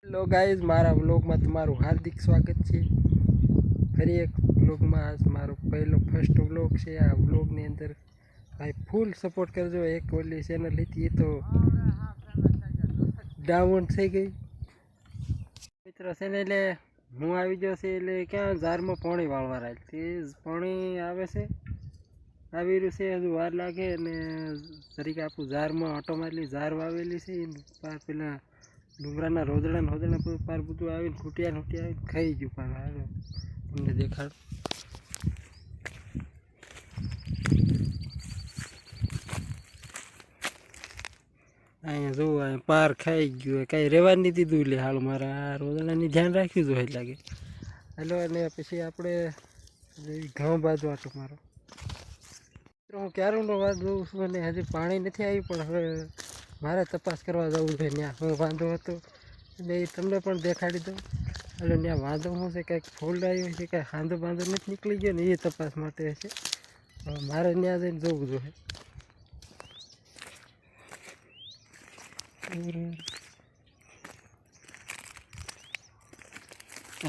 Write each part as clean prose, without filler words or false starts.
Hello guys, મારા વ્લોગમાં તમારું હાર્દિક સ્વાગત છે. ફરી એક વ્લોગમાં આજ મારો ફર્સ્ટ વ્લોગ છે. આ વ્લોગની અંદર ભાઈ ફૂલ સપોર્ટ કરજો. એક ઓલી ચેનલ હતી એ તો ડાઉન થઈ ગઈ મિત્રો છે ને, એટલે હું આવી ગયો છે. એટલે ક્યાં ઝારમાં પાણી વાળવા રાખ તે પાણી આવે છે, આવી રહ્યું છે. હજુ વાર લાગે અને તરીકે આપણું ઝારમાં ઓટોમેટિકલી ઝાર વાવેલી છે. પેલા ડુંગરાના રોદડા પાર બધું આવીને ખૂટિયા આવીને ખાઈ ગયું. પણ તમને દેખાડ અહીંયા જોવું, અહીંયા પાર ખાઈ ગયું. કાંઈ રહેવા નહીં દીધું. એટલે હાલ મારા રોદડાની ધ્યાન રાખ્યું હતું લાગે. હાલો, અને પછી આપણે ઘઉં બાજુ આટો મારો. હું ક્યારનો વાત જોઉં છું અને હજી પાણી નથી આવ્યું. પણ હવે મારે તપાસ કરવા જવું છે. ત્યાં હું વાંધો હતો એટલે એ તમને પણ દેખાડી દઉં. એટલે ત્યાં વાંધો શું છે, કંઈક ફોલ્ડ આવ્યો છે, કાંઈ હાંધો બાંધો નથી નીકળી ગયો ને, એ તપાસ માટે છે. મારે ત્યાં જઈને જવું જોઈએ.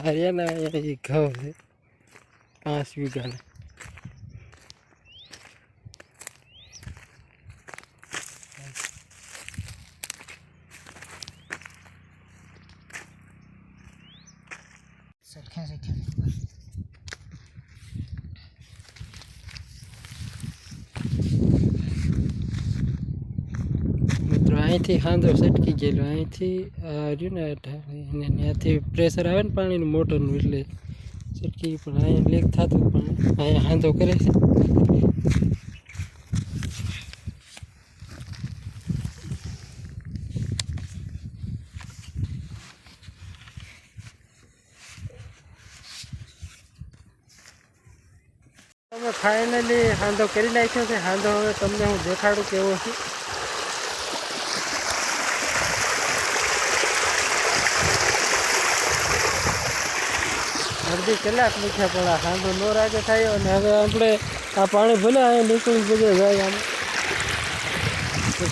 હરિયાણા એ ઘઉં છે 5 વીઘાના. મિત્રો અહીંથી હાંધો સટકી ગયેલો. અહીંથી રહ્યું ને ત્યાંથી પ્રેશર આવે ને પાણીનું મોટરનું, એટલે સટકી. પણ અહીંયા લીક થતું, પણ અહીંયા હાંધો કરે છે. અમે ફાઇનલી હાંધો કરી નાખ્યો છે. હાંધો હવે તમને હું દેખાડું કેવો છે. અડધી કલાક મૂક્યા પણ આ હાંધો નો રાગે થયો. અને હવે આપણે આ પાણી ભલે અહીંયા નીકળી બધે જાય આમ,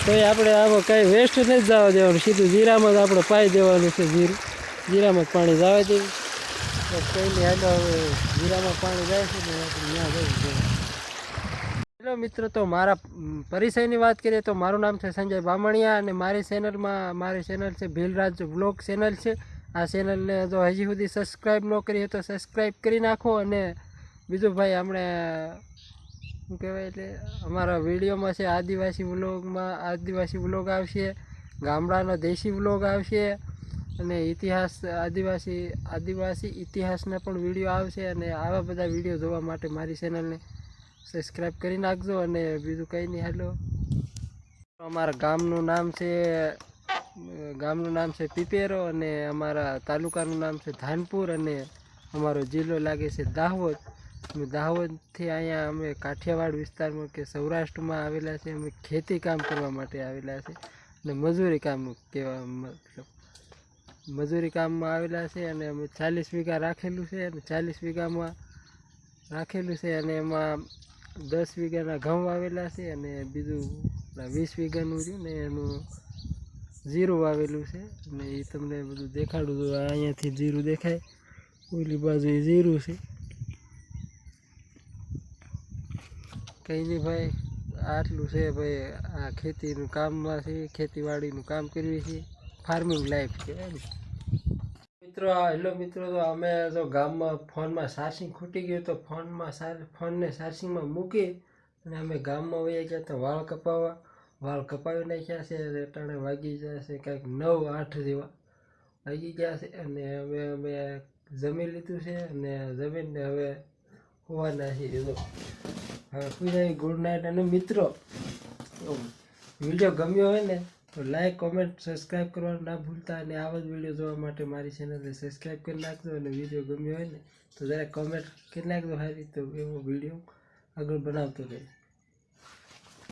તો આપણે આમાં કાંઈ વેસ્ટ નથી જવા દેવાનું. સીધું જીરામાં જ આપણે પાઈ દેવાનું છે. જીરામાં જ પાણી જવા દેવું. કોઈની હાલો હવે જીરામાં પાણી જાય છે ને આપણે ત્યાં જવું જોઈએ. હેલો મિત્રો, તો મારા પરિચયની વાત કરીએ તો મારું નામ છે સંજય બામણિયા અને મારી ચેનલ છે ભીલરાજ વ્લોગ ચેનલ છે. આ ચેનલને જો હજી સુધી સબસ્ક્રાઈબ ન કરી તો સબસ્ક્રાઈબ કરી નાખો. અને બીજું ભાઈ, આપણે શું કહેવાય, એટલે અમારા વિડીયોમાં છે આદિવાસી વ્લોગ આવશે, ગામડાનો દેશી વ્લોગ આવશે, અને ઇતિહાસ આદિવાસી ઇતિહાસના પણ વિડીયો આવશે. અને આવા બધા વિડીયો જોવા માટે મારી ચેનલને સબસ્ક્રાઈબ કરી નાખજો. અને બીજું કંઈ નહીં, હાલો, અમારા ગામનું નામ છે પીપેરો, અને અમારા તાલુકાનું નામ છે ધાનપુર, અને અમારો જિલ્લો લાગે છે દાહોદ. દાહોદથી અહીંયા અમે કાઠિયાવાડ વિસ્તારમાં કે સૌરાષ્ટ્રમાં આવેલા છે. અમે ખેતી કામ કરવા માટે આવેલા છે અને મજૂરી કામમાં આવેલા છે. અને અમે 40 વીઘા રાખેલું છે. અને 40 વીઘામાં રાખેલું છે, અને એમાં 10 વીઘાના ઘઉં આવેલા છે. અને બીજું 20 વીઘાનું રહ્યું ને એનું જીરું વાવેલું છે. અને એ તમને બધું દેખાડું છું. અહીંયાથી જીરું દેખાય, ઓલી બાજુ એ જીરું છે. કંઈ નહીં ભાઈ, આટલું છે ભાઈ. આ ખેતીનું કામમાં છે, ખેતીવાડીનું કામ કરવી છે, ફાર્મિંગ લાઈફ કહેવાય ને મિત્રો. હેલો મિત્રો, તો અમે જો ગામમાં ફોનમાં ચાર્જિંગ ખૂટી ગયું તો ફોનને ચાર્જિંગમાં મૂકી અને અમે ગામમાં વહી ગયા તો વાળ કપાવી નાખ્યા છે. અટાણે વાગી ગયા છે કંઈક 9-8 જેવા વાગી ગયા છે. અને અમે જમી લીધું છે અને જમીનને હવે હોવાના છીએ. હવે સુઈ જાય. Good night. અને મિત્રો, વિડીયો ગમ્યો હોય ને તો લાઈક, કોમેન્ટ, સબસ્ક્રાઈબ કરવાનું ના ભૂલતા. અને આવા જ વિડીયો જોવા માટે મારી ચેનલને સબસ્ક્રાઈબ કરી નાખજો. અને વિડીયો ગમ્યો હોય ને તો જરાક કોમેન્ટ કરી નાખજો સારી, તો એવો વિડીયો આગળ બનાવતો રહે.